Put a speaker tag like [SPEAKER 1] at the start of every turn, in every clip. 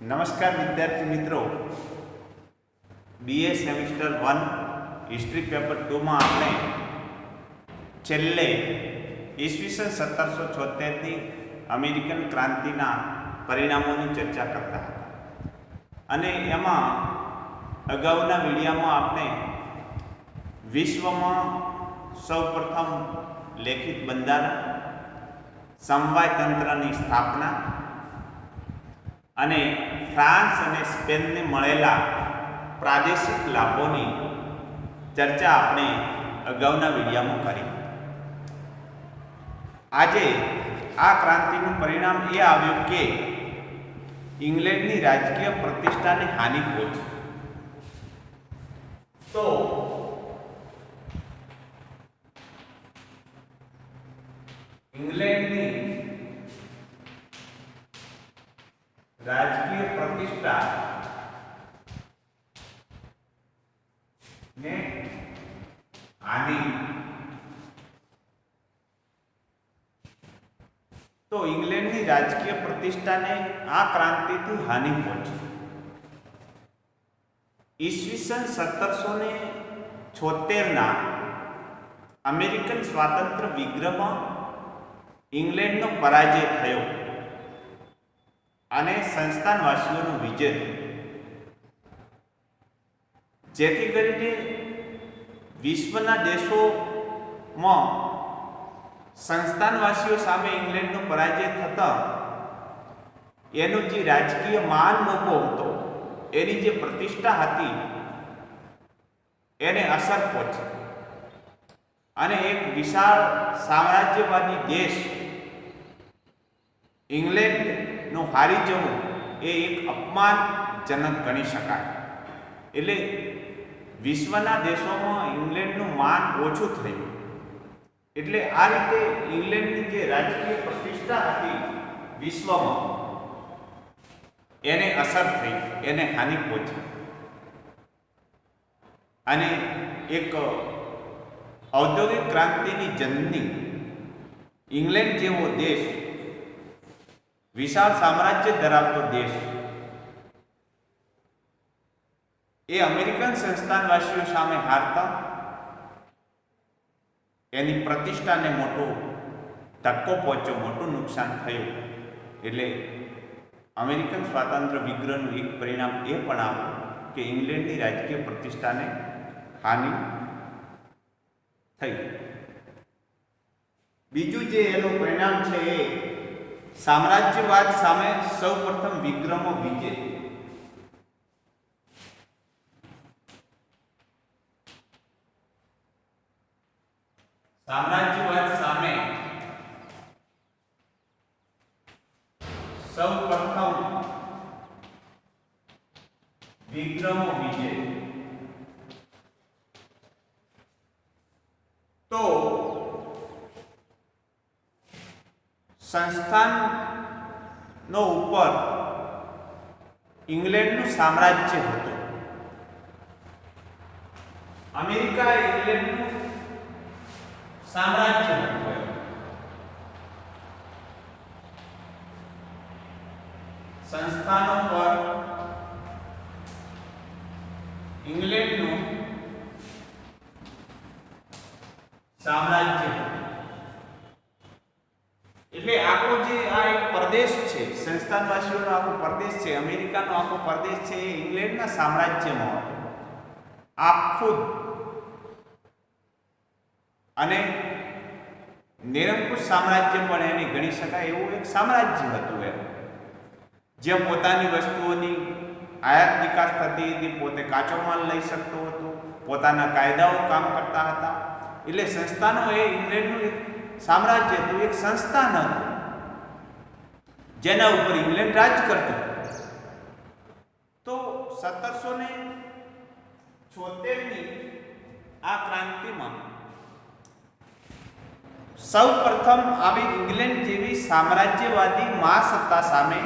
[SPEAKER 1] નમસ્કાર વિદ્યાર્થી મિત્રો, BA સેમિસ્ટર 1 હિસ્ટ્રી પેપર 2 માં આપણે છેલ્લે ઈસવીસન 1776 ની અમેરિકન ક્રાંતિના પરિણામોની ચર્ચા કરતા હતા અને એમાં અગાઉના વિડીયોમાં આપણે વિશ્વમાં સૌપ્રથમ લેખિત બંધારણ, સમવાય તંત્રની સ્થાપના અને ફ્રાન્સ અને સ્પેનને મળેલા પ્રાદેશિક લાભોની ચર્ચા આપણે અગાઉના વિડીયોમાં કરી. આજે આ ક્રાંતિનું પરિણામ એ આવ્યું કે ઇંગ્લેન્ડની રાજકીય પ્રતિષ્ઠાને હાનિ પહોંચી. તો ઇંગ્લેન્ડની રાજકીય પ્રતિષ્ઠા ને હાનિ. તો ઇંગ્લેન્ડની રાજકીય પ્રતિષ્ઠાને આ ક્રાંતિથી હાનિ પહોંચી. ઈસવીસન 1776 અમેરિકન સ્વાતંત્ર્ય વિગ્રહમાં ઇંગ્લેન્ડનો પરાજય થયો અને સંસ્થાનવાસીઓનો વિજય થયો, જેથી કરીને વિશ્વના દેશોમાં સંસ્થાનવાસીઓ સામે ઇંગ્લેન્ડનો પરાજય થતા એનો જે રાજકીય માન મોભો હતો, એની જે પ્રતિષ્ઠા હતી, એને અસર પહોંચી અને એક વિશાળ સામ્રાજ્યવાદી દેશ ઇંગ્લેન્ડનું હારી જવું એ એક અપમાનજનક ગણી શકાય. એટલે વિશ્વના દેશોમાં ઇંગ્લેન્ડનું માન ઓછું થયું. એટલે આ રીતે ઇંગ્લેન્ડની જે રાજકીય પ્રતિષ્ઠા હતી વિશ્વમાં, એને અસર થઈ, એને હાનિ પહોંચી અને એક ઔદ્યોગિક ક્રાંતિની જનની ઇંગ્લેન્ડ જેવો દેશ, વિશાળ સામ્રાજ્ય ધરાવતો દેશ, એ અમેરિકન સંસ્થાનવાસીઓ સામે હારતા એની પ્રતિષ્ઠાને મોટો ધક્કો પહોંચ્યો, મોટું નુકસાન થયું. એટલે અમેરિકન સ્વાતંત્ર્ય વિગ્રહનું એક પરિણામ એ પણ આવ્યું કે ઇંગ્લેન્ડની રાજકીય પ્રતિષ્ઠાને હાનિ થઈ. બીજું જે એનું પરિણામ છે એ સામ્રાજ્યવાદ સામે સૌપ્રથમ વિગ્રહમાં વિજય. સામ્રાજ્યવાદ સામે સૌપ્રથમ વિગ્રહમાં વિજય. તો સંસ્થાનો ઉપર ઇંગ્લેન્ડનું સામ્રાજ્ય હતું. અમેરિકા ઇંગ્લેન્ડનું સામ્રાજ્ય હતું. સંસ્થાનો પર ઇંગ્લેન્ડનું સામ્રાજ્ય હતું. એટલે આખો જે આ એક પ્રદેશ છે, સંસ્થાનવાસીઓનો આખો પ્રદેશ છે, અમેરિકાનો આખો પ્રદેશ છે, એ ઇંગ્લેન્ડના સામ્રાજ્યમાં હતો આખું. અને નિરંકુશ સામ્રાજ્ય પણ એને ગણી શકાય એવું એક સામ્રાજ્ય હતું એમ, જ્યાં પોતાની વસ્તુઓની આયાત નિકાસ થતી હતી, પોતે કાચો માલ લઈ શકતો હતો, પોતાના કાયદાઓ કામ કરતા હતા. એટલે સંસ્થાનો એ ઇંગ્લેન્ડનું એક સામ્રાજ્ય હતું, એક સંસ્થાન હતું જેના ઉપર ઇંગ્લેન્ડ રાજ કરતું. તો 1776ની આ ક્રાંતિમાં સૌ પ્રથમ આવી ઇંગ્લેન્ડ જેવી સામ્રાજ્યવાદી મહાસત્તા સામે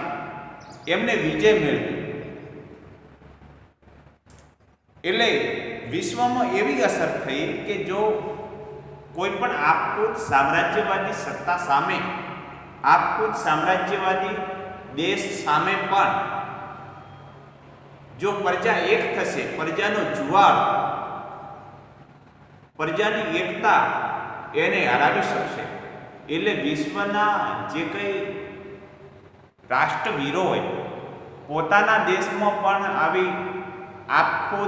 [SPEAKER 1] એમને વિજય મેળવ્યો. એટલે વિશ્વમાં એવી અસર થઈ કે જો કોઈ પણ આપખુદ સામ્રાજ્યવાદી સત્તા સામે, આપખુદ સામ્રાજ્યવાદી દેશ સામે પણ જો પ્રજા એક થશે, પ્રજાનો જુવાળ, પ્રજાની એકતા એને હરાવી શકશે. એટલે વિશ્વના જે કંઈ રાષ્ટ્રવીરો હોય, પોતાના દેશમાં પણ આવી આખો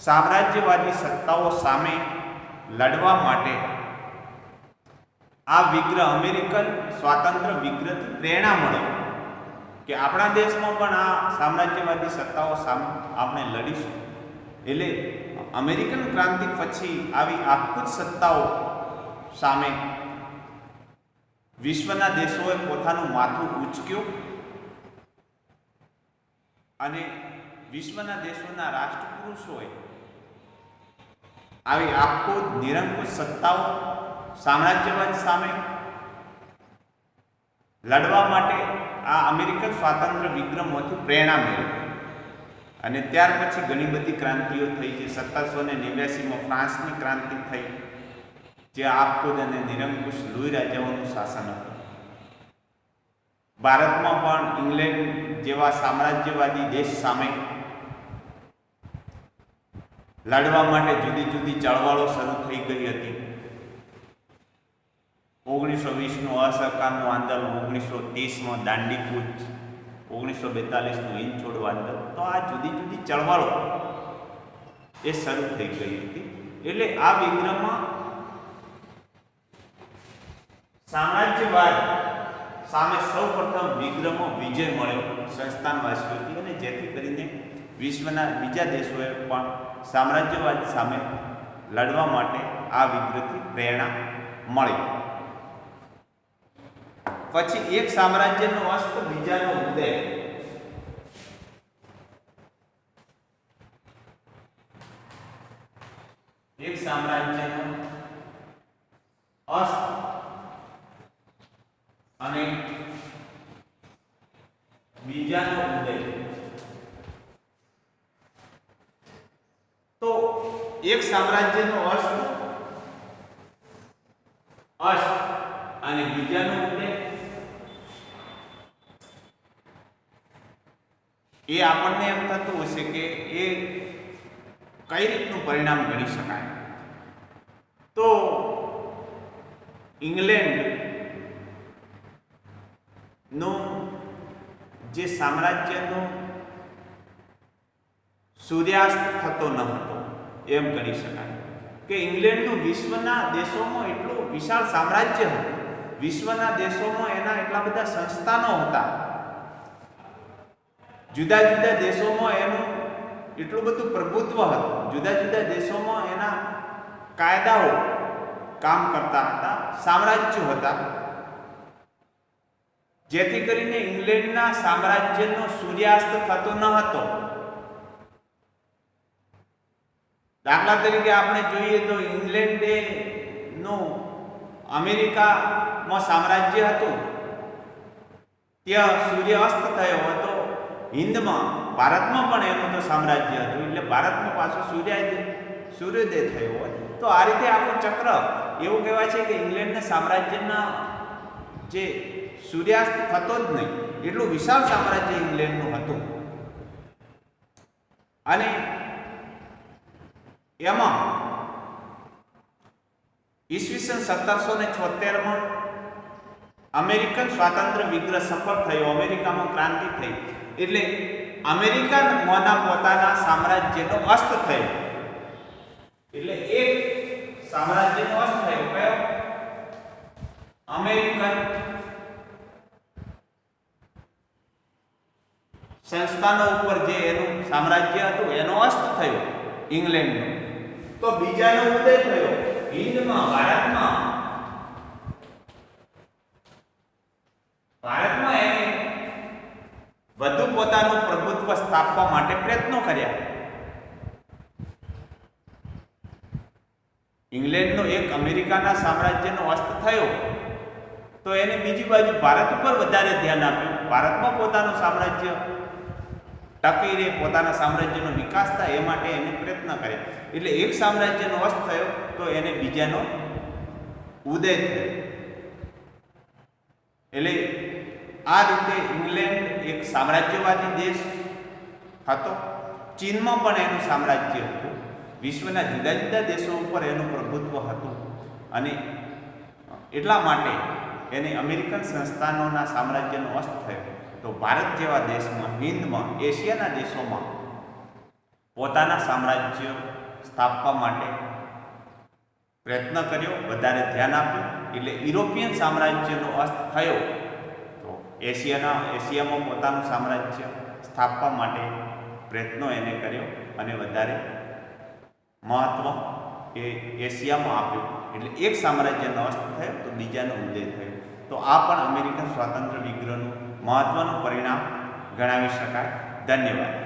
[SPEAKER 1] સામ્રાજ્યવાદી સત્તાઓ સામે લડવા માટે આ વિગ્રહ, અમેરિકન સ્વાતંત્ર્ય વિગ્રહથી પ્રેરણા મળે કે આપણા દેશમાં પણ આ સામ્રાજ્યવાદી સત્તાઓ સામે આપણે લડીશું. એટલે અમેરિકન ક્રાંતિ પછી આવી આખું સત્તાઓ સામે વિશ્વના દેશોએ પોતાનું માથું ઊંચક્યું અને વિશ્વના દેશોના રાષ્ટ્રપુરુષોએ આવી આખો નિરંકુશ સત્તાઓ સામ્રાજ્યવાદ સામે લડવા માટે આ અમેરિકન સ્વાતંત્ર્ય વિગ્રહમાંથી પ્રેરણા મેળવી. અને ત્યાર પછી ઘણી બધી ક્રાંતિઓ થઈ છે. 1789માં ફ્રાન્સની ક્રાંતિ થઈ, જે આપખુદ અને નિરંકુશ લુઈ રાજાઓનું શાસન હતું. ભારતમાં પણ ઇંગ્લેન્ડ જેવા સામ્રાજ્યવાદી દેશ સામે લડવા માટે જુદી જુદી ચળવળો શરૂ થઈ ગઈ હતી. 1920નું અસહકારનું આંદોલન, 1930માં દાંડી કૂચ, 1942નું હિંદ છોડો આંદોલન. તો આ જુદી જુદી ચળવળો એ શરૂ થઈ ગઈ હતી. એટલે આ વિગ્રહમાં સામ્રાજ્યવાદ સામે સૌપ્રથમ વિગ્રહમાં વિજય મળ્યો સંસ્થાનવાસીઓથી, અને જેથી કરીને વિશ્વના બીજા દેશોએ પણ સામ્રાજ્યવાદ સામે લડવા માટે આ વિગ્રહથી પ્રેરણા મળી. પછી એક સામ્રાજ્યનો અસ્ત, બીજાનો ઉદય. એક સામ્રાજ્યનો અસ્ત અને બીજાનો ઉદય. તો એક સામ્રાજ્યનો અસ્ત અને બીજાનો ઉદય એ આપણને એમ થતું હશે કે એ કઈ રીતનું પરિણામ ગણી શકાય. તો ઇંગ્લેન્ડ નું જે સામ્રાજ્યનો સૂર્યાસ્ત થતો ન હતો એમ ગણી શકાય. કે ઇંગ્લેન્ડનું વિશ્વના દેશોમાં એટલું વિશાળ સામ્રાજ્ય હતું, વિશ્વના દેશોમાં એના એટલા બધા સંસ્થાનો હતા, જુદા જુદા દેશોમાં એનું એટલું બધું પ્રભુત્વ હતું, જુદા જુદા દેશોમાં એના કાયદાઓ કામ કરતા હતા, સામ્રાજ્યો હતા, જેથી કરીને ઇંગ્લેન્ડના સામ્રાજ્યનો સૂર્યાસ્ત થતો ન હતો. દાખલા તરીકે આપણે જોઈએ તો ઇંગ્લેન્ડનું અમેરિકામાં સામ્રાજ્ય હતું, ત્યાં સૂર્ય અસ્ત થયો હતો. હિન્દમાં, ભારતમાં પણ એનું તો સામ્રાજ્ય હતું, એટલે ભારતમાં પાછો સૂર્યોદય થયો હોય. તો આ રીતે આખું ચક્ર એવું કહેવાય છે કે ઇંગ્લેન્ડના સામ્રાજ્યના જે સૂર્યાસ્ત થતો જ નહીં, એટલું વિશાળ સામ્રાજ્ય ઇંગ્લેન્ડનું હતું. અને એમાં ઈસવીસન 1776માં અમેરિકન સ્વાતંત્ર્ય વિગ્રહ સફળ થયો, અમેરિકામાં ક્રાંતિ થઈ. એટલે અમેરિકાના પોતાના સામ્રાજ્યનો અસ્ત થયો. એટલે એક સામ્રાજ્યનો અસ્ત થયો. કયો? અમેરિકન સંસ્થાનો ઉપર જે એનું સામ્રાજ્ય હતું એનો અસ્ત થયો ઇંગ્લેન્ડનો. તો બીજાનો ઉદય થયો હિન્દમાં, ભારતમાં. ભારતમાં એને વધુ પોતાનું પ્રભુત્વ સ્થાપવા માટે પ્રયત્નો કર્યા. ઇંગ્લેન્ડનો એક અમેરિકાના સામ્રાજ્યનો અસ્ત થયો, તો એને બીજી બાજુ ભારત ઉપર વધારે ધ્યાન આપ્યું. ભારતમાં પોતાનું સામ્રાજ્ય ટકી રહે, પોતાના સામ્રાજ્યનો વિકાસ થાય એ માટે એને પ્રયત્ન કર્યા. એટલે એક સામ્રાજ્યનો અસ્ત થયો તો એને બીજાનો ઉદય થયો. એટલે આ રીતે ઇંગ્લેન્ડ એક સામ્રાજ્યવાદી દેશ હતો. ચીનમાં પણ એનું સામ્રાજ્ય હતું. વિશ્વના જુદા જુદા દેશો ઉપર એનું પ્રભુત્વ હતું અને એટલા માટે એને અમેરિકન સંસ્થાનોના સામ્રાજ્યનો અસ્ત થયો. તો ભારત જેવા દેશમાં, હિન્દમાં, એશિયાના દેશોમાં પોતાના સામ્રાજ્ય સ્થાપવા માટે પ્રયત્ન કર્યો, વધારે ધ્યાન આપ્યું. એટલે યુરોપિયન સામ્રાજ્યનો અસ્ત થયો. તો એશિયામાં પોતાનું સામ્રાજ્ય સ્થાપવા માટે પ્રયત્નો એને કર્યો અને વધારે મહત્ત્વ એ એશિયામાં આપ્યું. એટલે એક સામ્રાજ્યનો અસ્ત થયો તો બીજાનો ઉદય થયો. તો આ પણ અમેરિકન સ્વાતંત્ર્ય વિગ્રહનું મહત્ત્વનું પરિણામ ગણાવી શકાય. ધન્યવાદ.